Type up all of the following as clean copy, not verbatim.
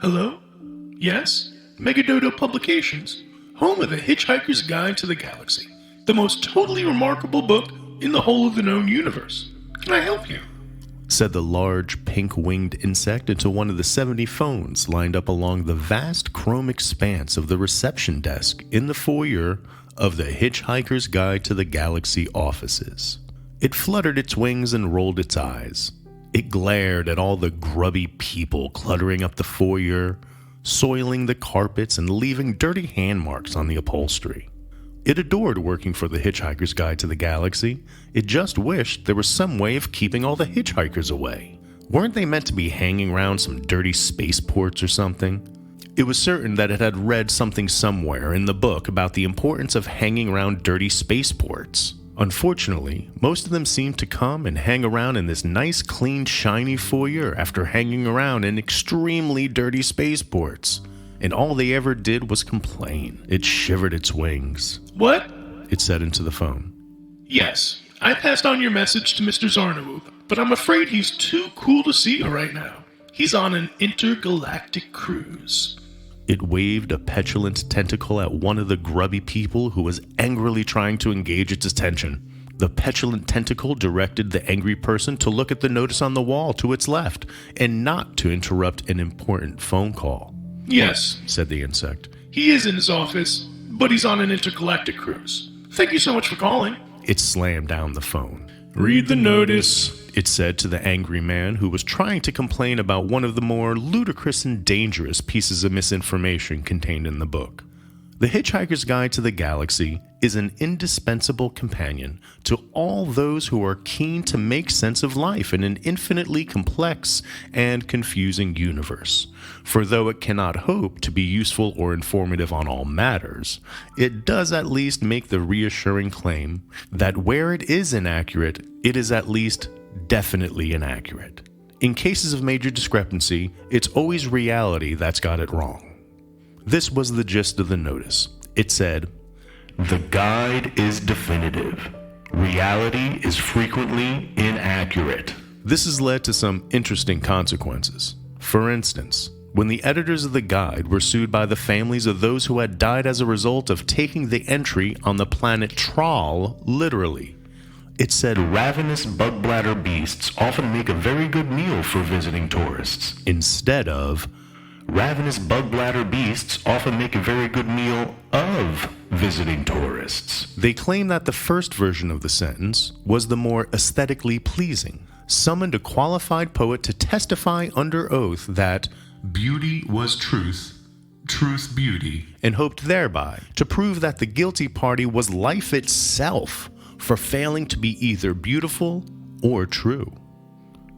Hello? Yes? Megadodo Publications, home of the Hitchhiker's Guide to the Galaxy, the most totally remarkable book in the whole of the known universe. Can I help you? Said the large pink-winged insect into one of the 70 phones lined up along the vast chrome expanse of the reception desk in the foyer of the Hitchhiker's Guide to the Galaxy offices. It fluttered its wings and rolled its eyes. It glared at all the grubby people cluttering up the foyer, soiling the carpets and leaving dirty hand marks on the upholstery. It adored working for the Hitchhiker's Guide to the Galaxy. It just wished there was some way of keeping all the hitchhikers away. Weren't they meant to be hanging around some dirty spaceports or something? It was certain that it had read something somewhere in the book about the importance of hanging around dirty spaceports. Unfortunately, most of them seemed to come and hang around in this nice, clean, shiny foyer after hanging around in extremely dirty spaceports. And all they ever did was complain. It shivered its wings. What? It said into the phone. Yes, I passed on your message to Mr. Zarnawoop, but I'm afraid he's too cool to see you right now. He's on an intergalactic cruise. It waved a petulant tentacle at one of the grubby people who was angrily trying to engage its attention. The petulant tentacle directed the angry person to look at the notice on the wall to its left and not to interrupt an important phone call. Yes, Said the insect. he is in his office, but he's on an intergalactic cruise. Thank you so much for calling. It slammed down the phone. Read the notice. It said to the angry man who was trying to complain about one of the more ludicrous and dangerous pieces of misinformation contained in the book. The Hitchhiker's Guide to the Galaxy is an indispensable companion to all those who are keen to make sense of life in an infinitely complex and confusing universe. For though it cannot hope to be useful or informative on all matters, it does at least make the reassuring claim that where it is inaccurate, it is at least definitely inaccurate. In cases of major discrepancy, it's always reality that's got it wrong. This was the gist of the notice. It said, "The guide is definitive. Reality is frequently inaccurate." This has led to some interesting consequences. For instance, when the editors of the guide were sued by the families of those who had died as a result of taking the entry on the planet Traal literally, it said ravenous bug-bladder beasts often make a very good meal for visiting tourists, instead of ravenous bug-bladder beasts often make a very good meal of visiting tourists. They claim that the first version of the sentence was the more aesthetically pleasing, summoned a qualified poet to testify under oath that beauty was truth, truth beauty, and hoped thereby to prove that the guilty party was life itself for failing to be either beautiful or true.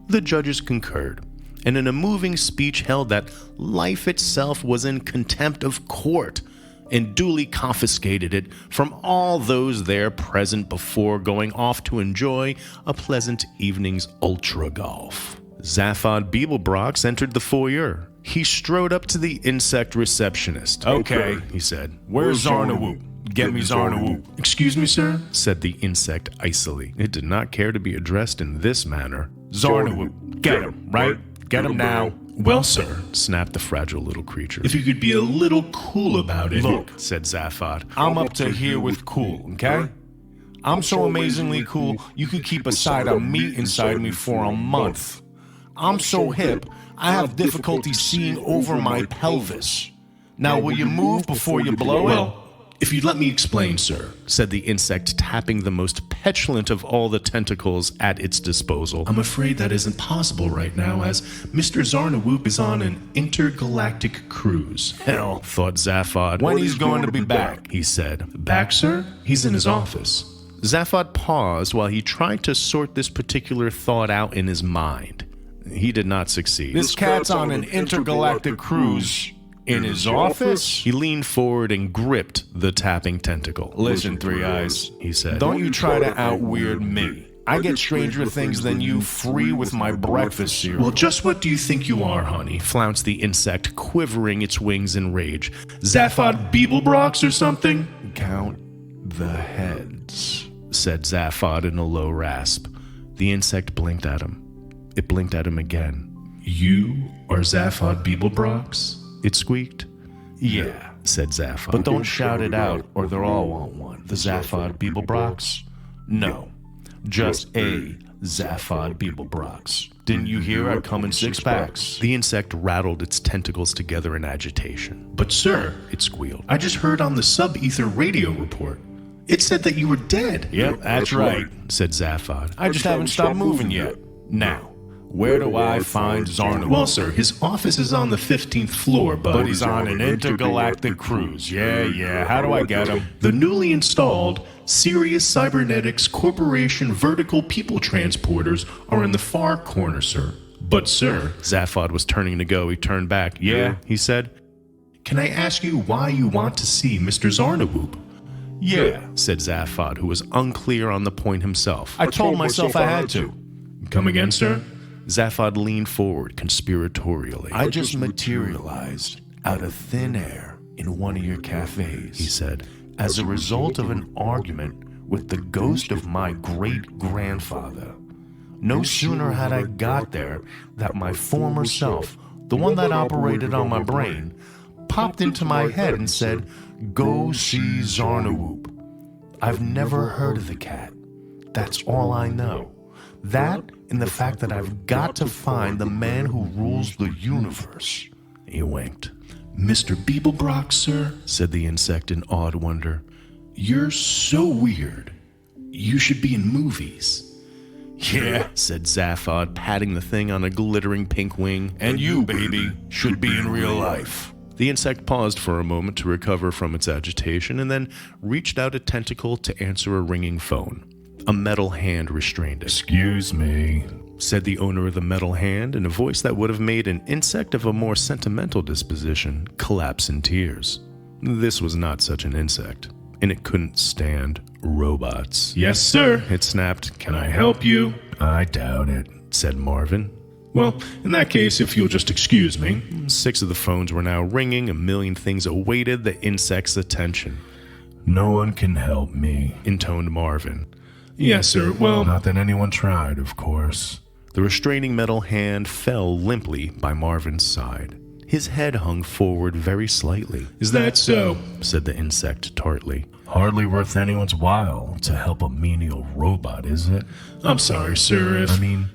The judges concurred, and in a moving speech held that life itself was in contempt of court and duly confiscated it from all those there present before going off to enjoy a pleasant evening's ultra golf. Zaphod Beeblebrox entered the foyer. He strode up to the insect receptionist. Okay, he said. Where's Zarnawoop? Get me Zarnawoop. Excuse me, sir? Said the insect icily. It did not care to be addressed in this manner. Zarnawoop. Get him, right? Get him now. Well, sir, Snapped the fragile little creature. if you could be a little cool about it. Look, Said Zaphod. I'm up to here with cool, okay? I'm so amazingly cool, you could keep a side of meat inside me for a month. I'm so hip, I have difficulty seeing over my pelvis. Now, will you move before you blow it? Well, if you'd let me explain, sir. Said the insect, tapping the most petulant of all the tentacles at its disposal. I'm afraid that isn't possible right now, as Mr. Zarnawoop is on an intergalactic cruise. Hell, thought Zaphod. When he's going to be back? He said. Back, sir? He's in his office. Zaphod paused while he tried to sort this particular thought out in his mind. He did not succeed. This cat's on an intergalactic cruise. In his office? He leaned forward and gripped the tapping tentacle. Listen, Three Eyes, He said. don't you try to out-weird me. I get stranger things than you free with my breakfast cereal. Well, just what do you think you are, honey? Flounced the insect, quivering its wings in rage. Zaphod Beeblebrox or something? Count the heads. Said Zaphod in a low rasp. The insect blinked at him. It blinked at him again. You are Zaphod Beeblebrox? It squeaked. Yeah, said Zaphod. but don't shout it out or they'll all want one. The Zaphod Beeblebrox? No, just a Zaphod Beeblebrox. Didn't you hear I'd come in 6 packs? The insect rattled its tentacles together in agitation. But sir, It squealed. I just heard on the sub-ether radio report. It said that you were dead. Yep, that's right. Said Zaphod. I just haven't stopped moving yet. Now, where do I find Zarnowitz? Well, sir, his office is on the 15th floor, But he's on an intergalactic cruise. Yeah. How do I get him? The newly installed Sirius Cybernetics Corporation vertical people transporters are in the far corner, sir. But, sir, Zaphod was turning to go. He turned back. Yeah, he said. can I ask you why you want to see Mr. Zarnawoop? Yeah, Said Zaphod, who was unclear on the point himself. I told myself I had to. Come again, sir? Zaphod leaned forward conspiratorially. I just materialized out of thin air in one of your cafes, he said. as a result of an argument with the ghost of my great-grandfather. No sooner had I got there that my former self, the one that operated on my brain, popped into my head and said, "Go see Zarnawoop." I've never heard of the cat. That's all I know. That and the fact that I've got to find the man who rules the universe. He winked. Mr. Beeblebrox, sir? Said the insect in awed wonder. You're so weird. You should be in movies. Yeah, Said Zaphod, patting the thing on a glittering pink wing. and you, baby, should be in real life. The insect paused for a moment to recover from its agitation and then reached out a tentacle to answer a ringing phone. A metal hand restrained it. Excuse me, Said the owner of the metal hand in a voice that would have made an insect of a more sentimental disposition collapse in tears. This was not such an insect, and it couldn't stand robots. Yes, sir. It snapped. Can I help you? I doubt it, said Marvin. Well, in that case, if you'll just excuse me. 6 of the phones were now ringing. A million things awaited the insect's attention. No one can help me. Intoned Marvin. Yes, sir. Well, Not that anyone tried, of course. The restraining metal hand fell limply by Marvin's side. His head hung forward very slightly, is that so? said the insect tartly. Hardly worth anyone's while to help a menial robot, is it? I'm sorry, sir, I if... mean,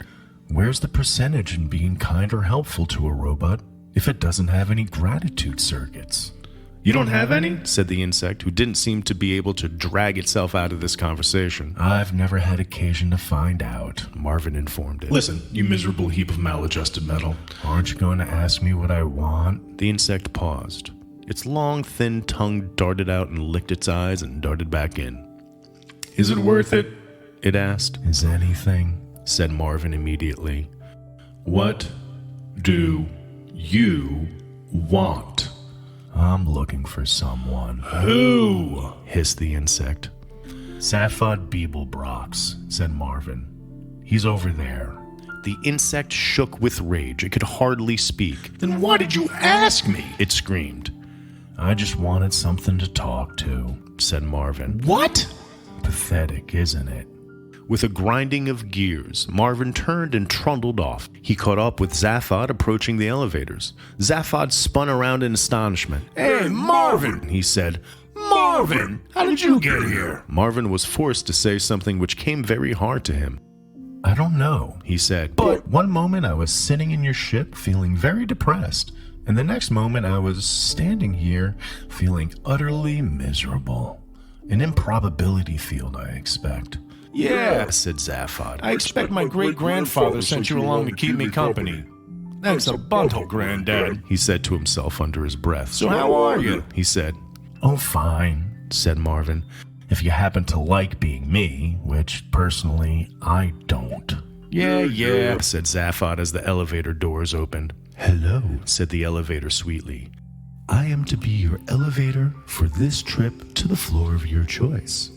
where's the percentage in being kind or helpful to a robot if it doesn't have any gratitude circuits? You don't have any? Said the insect, who didn't seem to be able to drag itself out of this conversation. I've never had occasion to find out. Marvin informed it. Listen, you miserable heap of maladjusted metal. Aren't you going to ask me what I want? The insect paused. Its long, thin tongue darted out and licked its eyes and darted back in. Is it worth it? It asked, Is anything? said Marvin immediately. What do you want? I'm looking for someone. Who? Hissed the insect. Zaphod Beeblebrox, said Marvin. He's over there. The insect shook with rage. It could hardly speak. Then why did you ask me? It screamed, I just wanted something to talk to. said Marvin. What? Pathetic, isn't it? With a grinding of gears, Marvin turned and trundled off. He caught up with Zaphod approaching the elevators. Zaphod spun around in astonishment. Hey, Marvin, He said, Marvin, how did you get here? Marvin was forced to say something which came very hard to him. I don't know. He said, But one moment I was sitting in your ship feeling very depressed, and the next moment I was standing here feeling utterly miserable. An improbability field, I expect. Yeah, said Zaphod. I expect my great-grandfather sent you along to keep me company. Thanks a bundle, Granddad. He said to himself under his breath. So how are you? He said, Oh, fine, said Marvin. if you happen to like being me, which personally I don't. Yeah, said Zaphod as the elevator doors opened. Hello, Said the elevator sweetly. I am to be your elevator for this trip to the floor of your choice.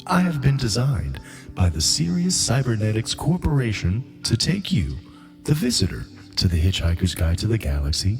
I have been designed by the Sirius Cybernetics Corporation to take you, the visitor, to the Hitchhiker's Guide to the Galaxy,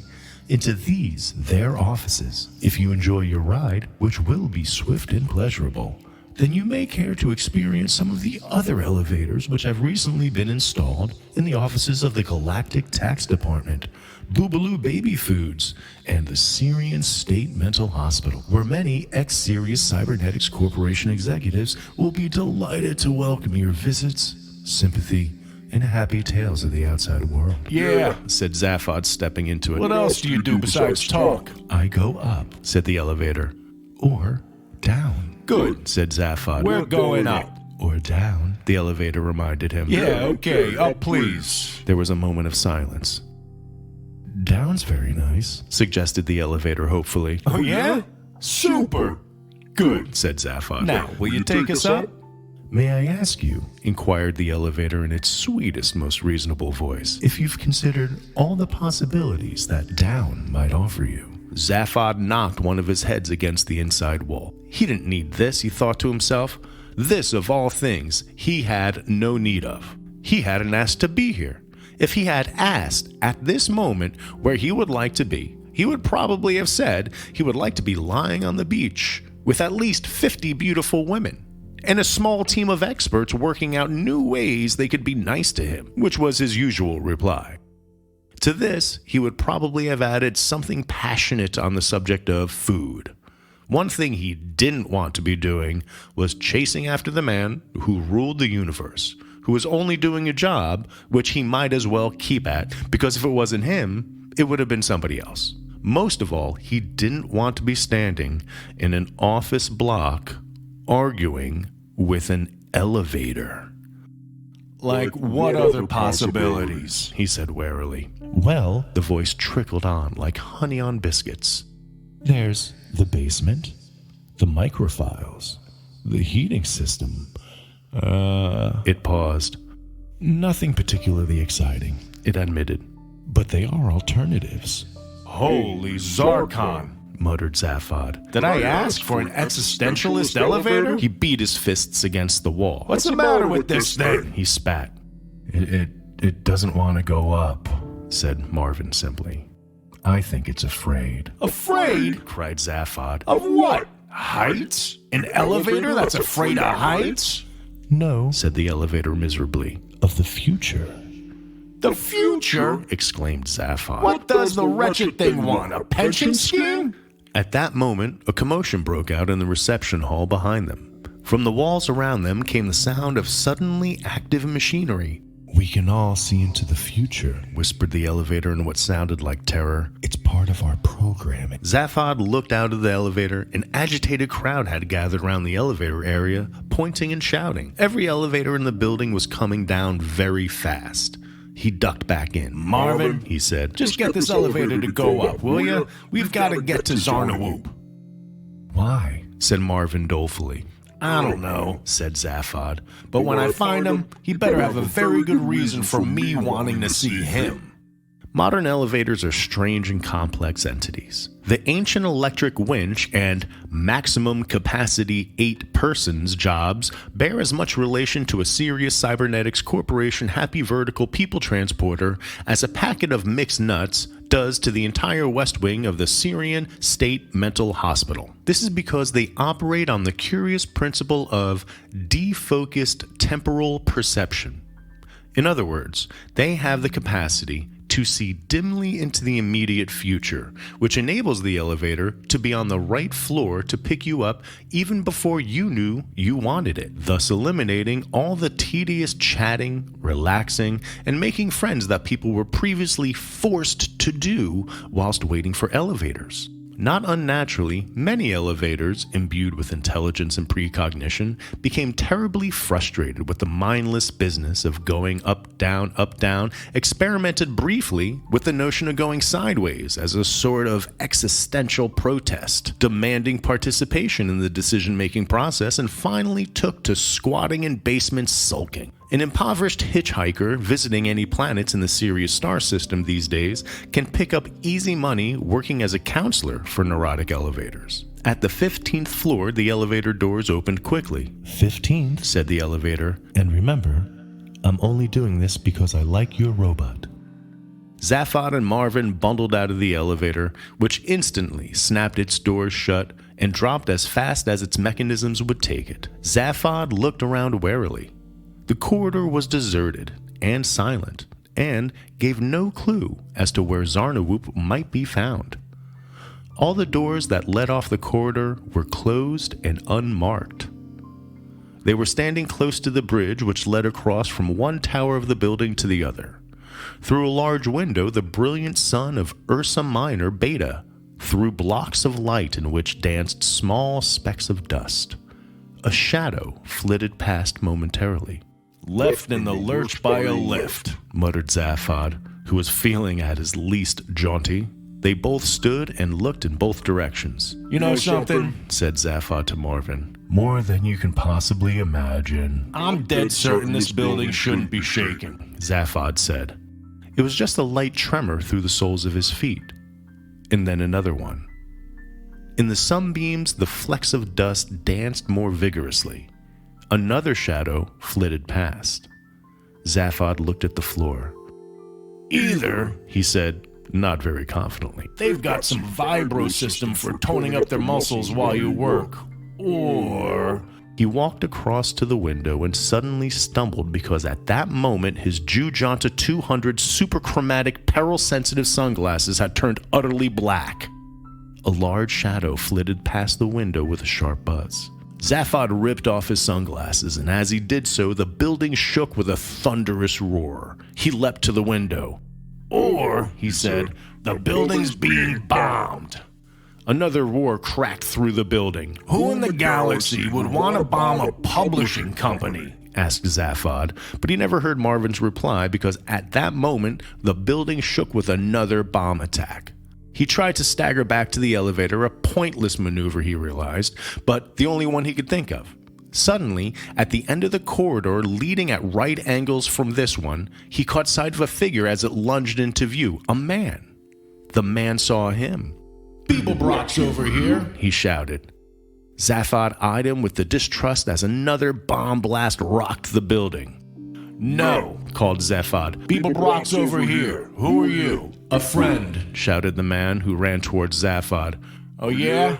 into their offices. If you enjoy your ride, which will be swift and pleasurable, then you may care to experience some of the other elevators which have recently been installed in the offices of the Galactic Tax Department, Boobaloo Baby Foods, and the Syrian State Mental Hospital, where many ex-Sirius Cybernetics Corporation executives will be delighted to welcome your visits, sympathy, and happy tales of the outside world. Yeah. said Zaphod, stepping into it. What else do you do besides talk? I go up, said the elevator. or down, Good. Said Zaphod. We're going up. or down. The elevator reminded him. Yeah, okay. Up, please. There was a moment of silence. Down's very nice. Suggested the elevator hopefully. Oh, yeah? Super. Good. Said Zaphod. Now, will you take us up? May I ask you, Inquired the elevator in its sweetest, most reasonable voice. if you've considered all the possibilities that down might offer you? Zaphod knocked one of his heads against the inside wall. He didn't need this, he thought to himself. This, of all things, he had no need of. He hadn't asked to be here. If he had asked at this moment where he would like to be, he would probably have said he would like to be lying on the beach with at least 50 beautiful women and a small team of experts working out new ways they could be nice to him, which was his usual reply. To this, he would probably have added something passionate on the subject of food. One thing he didn't want to be doing was chasing after the man who ruled the universe, who was only doing a job which he might as well keep at, because if it wasn't him, it would have been somebody else. Most of all, he didn't want to be standing in an office block arguing with an elevator. Like, what other possibilities? He said warily. Well, The voice trickled on like honey on biscuits. there's the basement, the microfiles, the heating system. It paused. Nothing particularly exciting, It admitted. but they are alternatives. Holy Zarkon. Muttered Zaphod. Did I ask for an existentialist elevator? He beat his fists against the wall. What's the matter with this thing? He spat, It doesn't want to go up. said Marvin simply. I think it's afraid. Afraid? Cried Zaphod. Of what? Heights? An elevator that's afraid of heights? No, Said the elevator miserably. of the future. The future? Exclaimed Zaphod. What does the wretched thing want? A pension scheme? At that moment, a commotion broke out in the reception hall behind them. From the walls around them came the sound of suddenly active machinery. We can all see into the future. Whispered the elevator in what sounded like terror. It's part of our programming. Zaphod looked out of the elevator. An agitated crowd had gathered around the elevator area, pointing and shouting. Every elevator in the building was coming down very fast. He ducked back in. Marvin, He said, just get this elevator to go up, will you? We've got to get to Zarnawoop. Why? said Marvin dolefully. I don't know, Said Zaphod. but when I find him, he better have a very good reason for me wanting to see him. Modern elevators are strange and complex entities. The ancient electric winch and maximum capacity 8 persons jobs bear as much relation to a Sirius Cybernetics Corporation happy vertical people transporter as a packet of mixed nuts does to the entire west wing of the Syrian State Mental Hospital. This is because they operate on the curious principle of defocused temporal perception. In other words, they have the capacity to see dimly into the immediate future, which enables the elevator to be on the right floor to pick you up even before you knew you wanted it, thus eliminating all the tedious chatting, relaxing, and making friends that people were previously forced to do whilst waiting for elevators. Not unnaturally, many elevators, imbued with intelligence and precognition, became terribly frustrated with the mindless business of going up, down, experimented briefly with the notion of going sideways as a sort of existential protest, demanding participation in the decision-making process, and finally took to squatting in basements sulking. An impoverished hitchhiker visiting any planets in the Sirius star system these days can pick up easy money working as a counselor for neurotic elevators. At the 15th floor, the elevator doors opened quickly. 15th. Said the elevator. And remember, I'm only doing this because I like your robot. Zaphod and Marvin bundled out of the elevator, which instantly snapped its doors shut and dropped as fast as its mechanisms would take it. Zaphod looked around warily. The corridor was deserted and silent, and gave no clue as to where Zarnawoop might be found. All the doors that led off the corridor were closed and unmarked. They were standing close to the bridge which led across from one tower of the building to the other. Through a large window, the brilliant sun of Ursa Minor Beta threw blocks of light in which danced small specks of dust. A shadow flitted past momentarily. Left in the lurch by a lift, muttered Zaphod, who was feeling at his least jaunty. They both stood and looked in both directions. You know something? Said Zaphod to Marvin. More than you can possibly imagine. I'm dead certain this building shouldn't be shaken, Zaphod said. It was just a light tremor through the soles of his feet, and then another one. In the sunbeams, the flecks of dust danced more vigorously. Another shadow flitted past. Zaphod looked at the floor. Either, he said, not very confidently, they've got some vibro system for toning up their muscles while you work, or... He walked across to the window and suddenly stumbled because at that moment his Jujanta 200 superchromatic peril-sensitive sunglasses had turned utterly black. A large shadow flitted past the window with a sharp buzz. Zaphod ripped off his sunglasses, and as he did so, the building shook with a thunderous roar. He leapt to the window. Or, he said, the building's being bombed. Another roar cracked through the building. Who in the galaxy would want to bomb a publishing company? Asked Zaphod, but he never heard Marvin's reply because at that moment, the building shook with another bomb attack. He tried to stagger back to the elevator, a pointless maneuver he realized, but the only one he could think of. Suddenly, at the end of the corridor leading at right angles from this one, he caught sight of a figure as it lunged into view, a man. The man saw him. Beeblebrox over here, he shouted. Zaphod eyed him with the distrust as another bomb blast rocked the building. No, called Zaphod. Beeblebrox over here. Who are you? A friend, shouted the man who ran towards Zaphod. Oh yeah?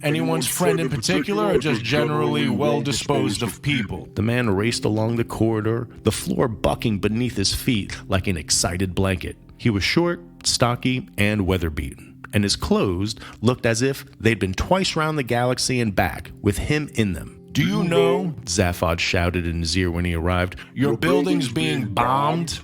Anyone's friend in particular, or just generally well-disposed of people? The man raced along the corridor, the floor bucking beneath his feet like an excited blanket. He was short, stocky, and weather-beaten, and his clothes looked as if they'd been twice round the galaxy and back, with him in them. Do you know, Zaphod shouted in his ear when he arrived, your building's being bombed?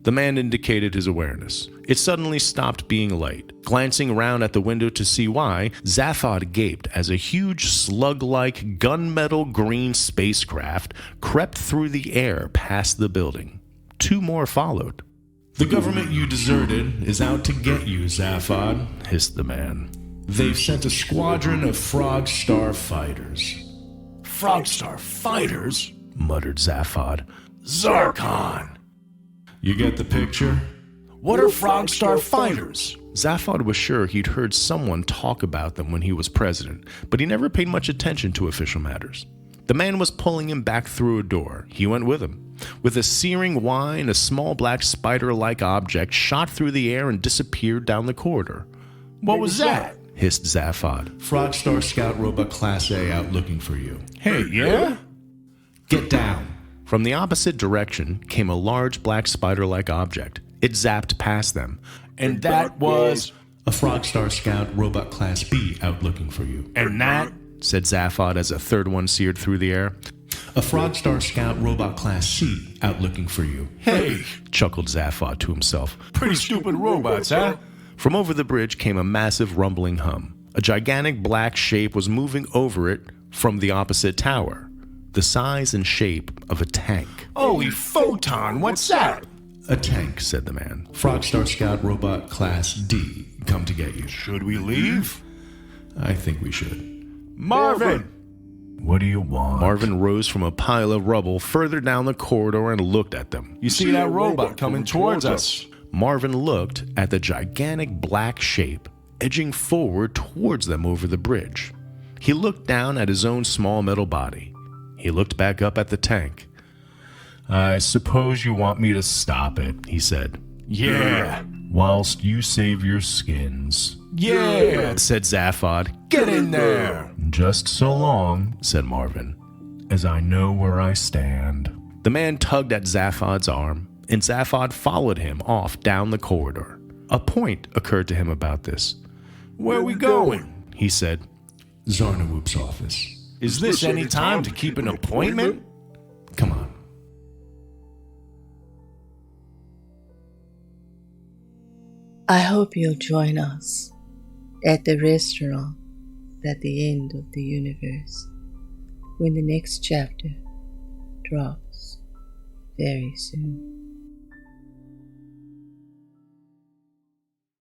The man indicated his awareness. It suddenly stopped being light. Glancing around at the window to see why, Zaphod gaped as a huge slug-like gunmetal green spacecraft crept through the air past the building. Two more followed. The government you deserted is out to get you, Zaphod, hissed the man. They've sent a squadron of Frog Star fighters. Frog Star fighters? Muttered Zaphod. Zarkon! You get the picture? What are Frog Star fighters? Zaphod was sure he'd heard someone talk about them when he was president, but he never paid much attention to official matters. The man was pulling him back through a door. He went with him. With a searing whine, a small black spider-like object shot through the air and disappeared down the corridor. What was that? Hissed Zaphod. Frog Star Scout Robot Class A out looking for you. Hey, yeah? Get down. From the opposite direction came a large black spider-like object. It zapped past them. And that was... A Frog Star Scout Robot Class B out looking for you. And that... said Zaphod as a third one seared through the air. A Frog Star Scout Robot Class C out looking for you. Hey, chuckled Zaphod to himself. Pretty stupid robots, huh? From over the bridge came a massive rumbling hum. A gigantic black shape was moving over it from the opposite tower, the size and shape of a tank. Holy photon, what's that? A tank, said the man. Frog Star Scout Robot Class D, come to get you. Should we leave? I think we should. Marvin! What do you want? Marvin rose from a pile of rubble further down the corridor and looked at them. You see that robot coming towards us? Marvin looked at the gigantic black shape edging forward towards them over the bridge. He looked down at his own small metal body. He looked back up at the tank. I suppose you want me to stop it, he said. Yeah. Whilst you save your skins. Yeah, said Zaphod, Get in there! Just so long, said Marvin, as I know where I stand. The man tugged at Zaphod's arm, and Zaphod followed him off down the corridor. A point occurred to him about this. Where are we going? He said, Zarnawoop's office. Is this any time to keep an appointment? Come on. I hope you'll join us at the restaurant at the end of the universe when the next chapter drops very soon.